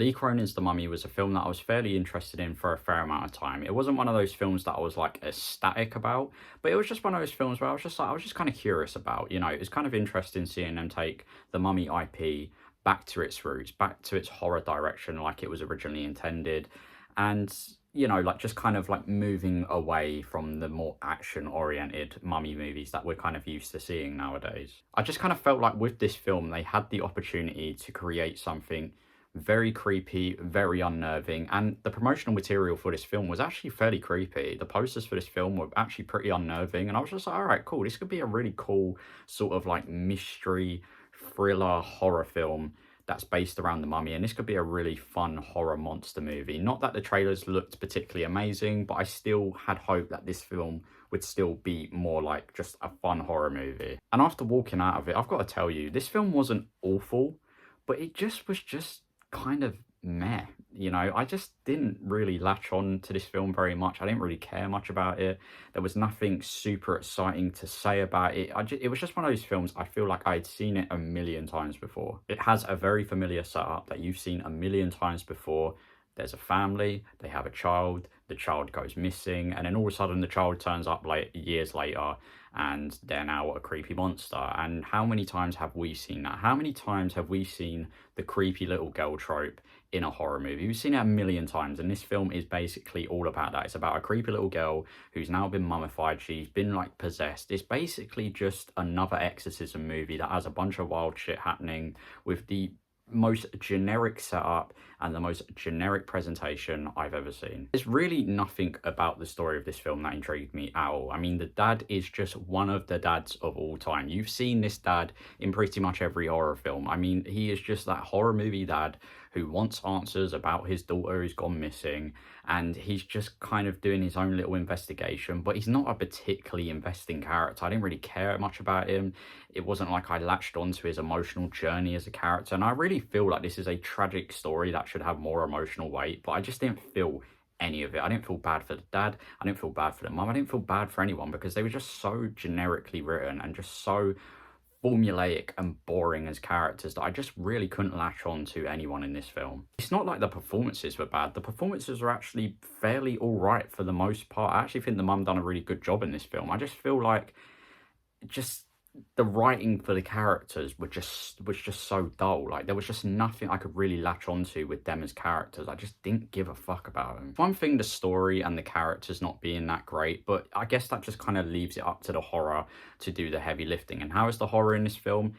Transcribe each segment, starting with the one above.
Lee Cronin's The Mummy was a film that I was fairly interested in for a fair amount of time. It wasn't one of those films that I was like ecstatic about, but it was just one of those films where I was just kind of curious about, It was kind of interesting seeing them take the Mummy IP back to its roots, back to its horror direction like it was originally intended. And like just kind of like moving away from the more action-oriented mummy movies that we're kind of used to seeing nowadays. I just kind of felt like with this film, they had the opportunity to create something very creepy, very unnerving, and the promotional material for this film was actually fairly creepy. The posters for this film were actually pretty unnerving, and I was just like, all right, cool, this could be a really cool sort of like mystery, thriller, horror film that's based around the mummy, and this could be a really fun horror monster movie. Not that the trailers looked particularly amazing, but I still had hope that this film would still be more like just a fun horror movie. And after walking out of it, I've got to tell you, this film wasn't awful, but it just was just kind of meh. I just didn't really latch on to this film very much. I didn't really care much about it. There was nothing super exciting to say about it. It was just one of those films I feel like I'd seen it a million times before. It has a very familiar setup that you've seen a million times before. There's a family, they have a child, the child goes missing, and then all of a sudden the child turns up like years later and they're now a creepy monster. And how many times have we seen that? How many times have we seen the creepy little girl trope in a horror movie? We've seen it a million times, and this film is basically all about that. It's about a creepy little girl who's now been mummified. She's been like possessed. It's basically just another exorcism movie that has a bunch of wild shit happening with the most generic setup and the most generic presentation I've ever seen. There's really nothing about the story of this film that intrigued me at all. I mean, the dad is just one of the dads of all time. You've seen this dad in pretty much every horror film. I mean, he is just that horror movie dad who wants answers about his daughter who's gone missing, and he's just kind of doing his own little investigation, but he's not a particularly investing character. I didn't really care much about him. It wasn't like I latched onto his emotional journey as a character, and I really feel like this is a tragic story that should have more emotional weight, but I just didn't feel any of it. I didn't feel bad for the dad. I didn't feel bad for the mum. I didn't feel bad for anyone because they were just so generically written and just so formulaic and boring as characters that I just really couldn't latch on to anyone in this film. It's not like the performances were bad. The performances are actually fairly all right for the most part. I actually think the mum done a really good job in this film. I just feel like just the writing for the characters was just so dull. Like there was just nothing I could really latch onto with them as characters. I just didn't give a fuck about them. One thing, the story and the characters not being that great, but I guess that just kind of leaves it up to the horror to do the heavy lifting. And how is the horror in this film?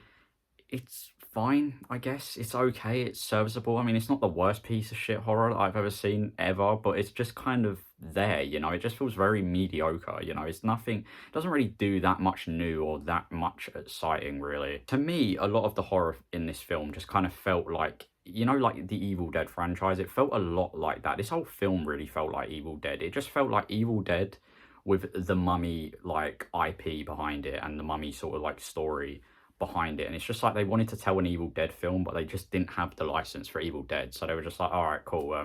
It's fine, I guess. It's okay, it's serviceable. I mean, it's not the worst piece of shit horror that I've ever seen ever, but it's just kind of there, it just feels very mediocre. It's nothing, it doesn't really do that much new or that much exciting, really. To me, a lot of the horror in this film just kind of felt like, like the Evil Dead franchise. It felt a lot like that. This whole film really felt like Evil Dead. It just felt like Evil Dead with the Mummy like IP behind it and the Mummy sort of like story behind it. And it's just like they wanted to tell an Evil Dead film, but they just didn't have the license for Evil Dead, so they were just like, all right, cool,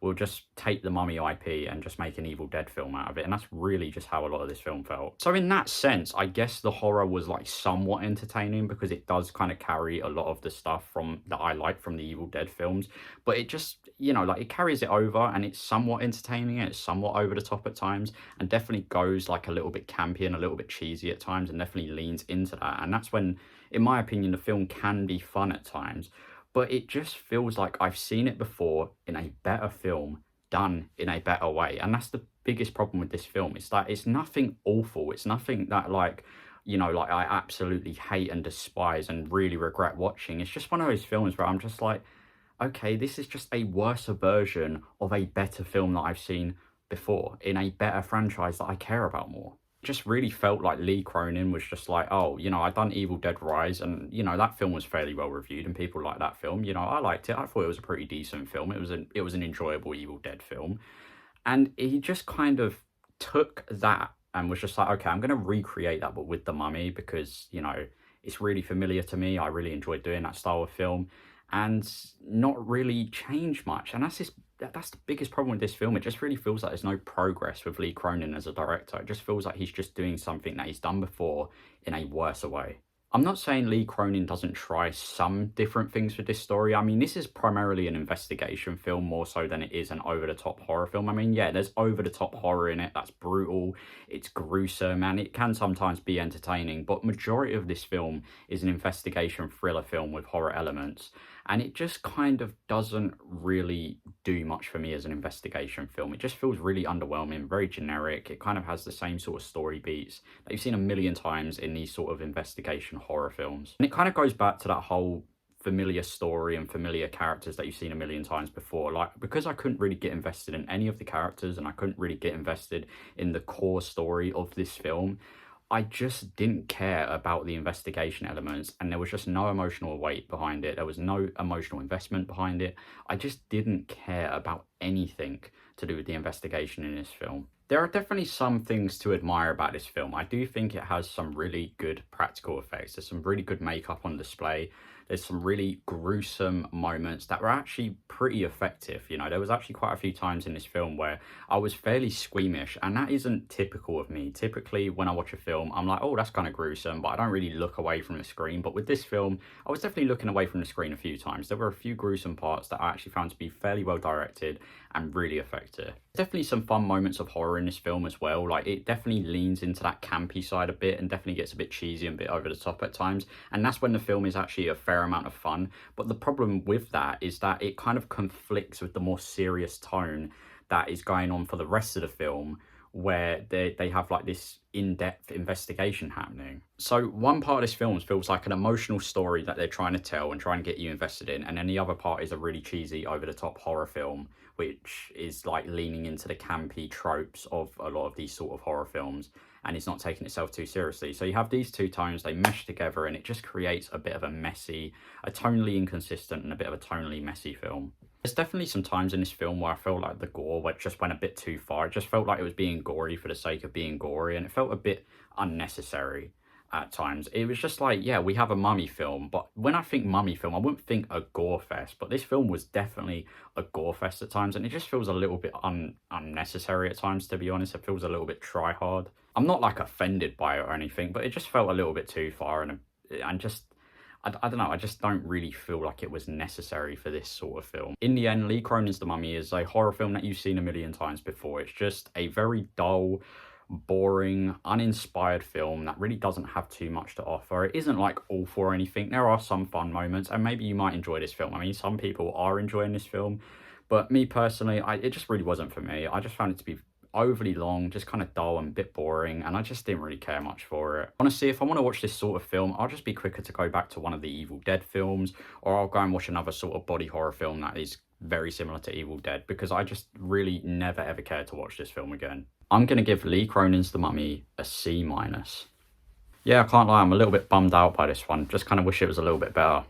we'll just take the Mummy IP and just make an Evil Dead film out of it. And that's really just how a lot of this film felt. So in that sense, I guess the horror was like somewhat entertaining because it does kind of carry a lot of the stuff from that I like from the Evil Dead films, but it just, like it carries it over and it's somewhat entertaining and it's somewhat over the top at times, and definitely goes like a little bit campy and a little bit cheesy at times, and definitely leans into that. And that's when, in my opinion, the film can be fun at times, but it just feels like I've seen it before in a better film done in a better way. And that's the biggest problem with this film. It's that it's nothing awful. It's nothing that like I absolutely hate and despise and really regret watching. It's just one of those films where I'm just like, okay, this is just a worse version of a better film that I've seen before in a better franchise that I care about more. Just really felt like Lee Cronin was just like, oh, I'd done Evil Dead Rise, and that film was fairly well reviewed and people liked that film. I liked it. I thought it was a pretty decent film. It was an enjoyable Evil Dead film. And he just kind of took that and was just like, okay, I'm going to recreate that but with the Mummy because, it's really familiar to me. I really enjoyed doing that style of film and not really change much. And that's the biggest problem with this film. It just really feels like there's no progress with Lee Cronin as a director. It just feels like he's just doing something that he's done before in a worse way. I'm not saying Lee Cronin doesn't try some different things with this story. I mean, this is primarily an investigation film more so than it is an over-the-top horror film. I mean, yeah, there's over-the-top horror in it. That's brutal. It's gruesome, and it can sometimes be entertaining. But majority of this film is an investigation thriller film with horror elements. And it just kind of doesn't really do much for me as an investigation film. It just feels really underwhelming, very generic. It kind of has the same sort of story beats that you've seen a million times in these sort of investigation horror films. And it kind of goes back to that whole familiar story and familiar characters that you've seen a million times before. Like, because I couldn't really get invested in any of the characters and I couldn't really get invested in the core story of this film, I just didn't care about the investigation elements, and there was just no emotional weight behind it. There was no emotional investment behind it. I just didn't care about anything to do with the investigation in this film. There are definitely some things to admire about this film. I do think it has some really good practical effects. There's some really good makeup on display. There's some really gruesome moments that were actually pretty effective. You know, there was actually quite a few times in this film where I was fairly squeamish, and that isn't typical of me. Typically, when I watch a film, I'm like, oh, that's kind of gruesome, but I don't really look away from the screen. But with this film, I was definitely looking away from the screen a few times. There were a few gruesome parts that I actually found to be fairly well directed and really effective. Definitely some fun moments of horror in this film as well. Like, it definitely leans into that campy side a bit and definitely gets a bit cheesy and a bit over the top at times. And that's when the film is actually a fair amount of fun. But the problem with that is that it kind of conflicts with the more serious tone that is going on for the rest of the film, where they have like this in-depth investigation happening. So one part of this film feels like an emotional story that they're trying to tell and trying to get you invested in, and then the other part is a really cheesy, over-the-top horror film, which is like leaning into the campy tropes of a lot of these sort of horror films, and it's not taking itself too seriously. So you have these two tones, they mesh together, and it just creates a bit of a messy, a tonally inconsistent and a bit of a tonally messy film. There's definitely some times in this film where I feel like the gore just went a bit too far. It just felt like it was being gory for the sake of being gory, and it felt a bit unnecessary at times. It was just like, yeah, we have a mummy film, but when I think mummy film, I wouldn't think a gore fest, but this film was definitely a gore fest at times, and it just feels a little bit unnecessary at times, to be honest. It feels a little bit try hard. I'm not like offended by it or anything, but it just felt a little bit too far, and just I don't know, I just don't really feel like it was necessary for this sort of film. In the end, Lee Cronin's The Mummy is a horror film that you've seen a million times before. It's just a very dull, boring, uninspired film that really doesn't have too much to offer. It isn't like awful or anything. There are some fun moments, and maybe you might enjoy this film. I mean, some people are enjoying this film, but me personally, it just really wasn't for me. I just found it to be overly long, just kind of dull and a bit boring, and I just didn't really care much for it. Honestly, if I want to watch this sort of film, I'll just be quicker to go back to one of the Evil Dead films, or I'll go and watch another sort of body horror film that is very similar to Evil Dead, because I just really never ever cared to watch this film again. I'm going to give Lee Cronin's The Mummy a C-. Yeah, I can't lie, I'm a little bit bummed out by this one. Just kind of wish it was a little bit better.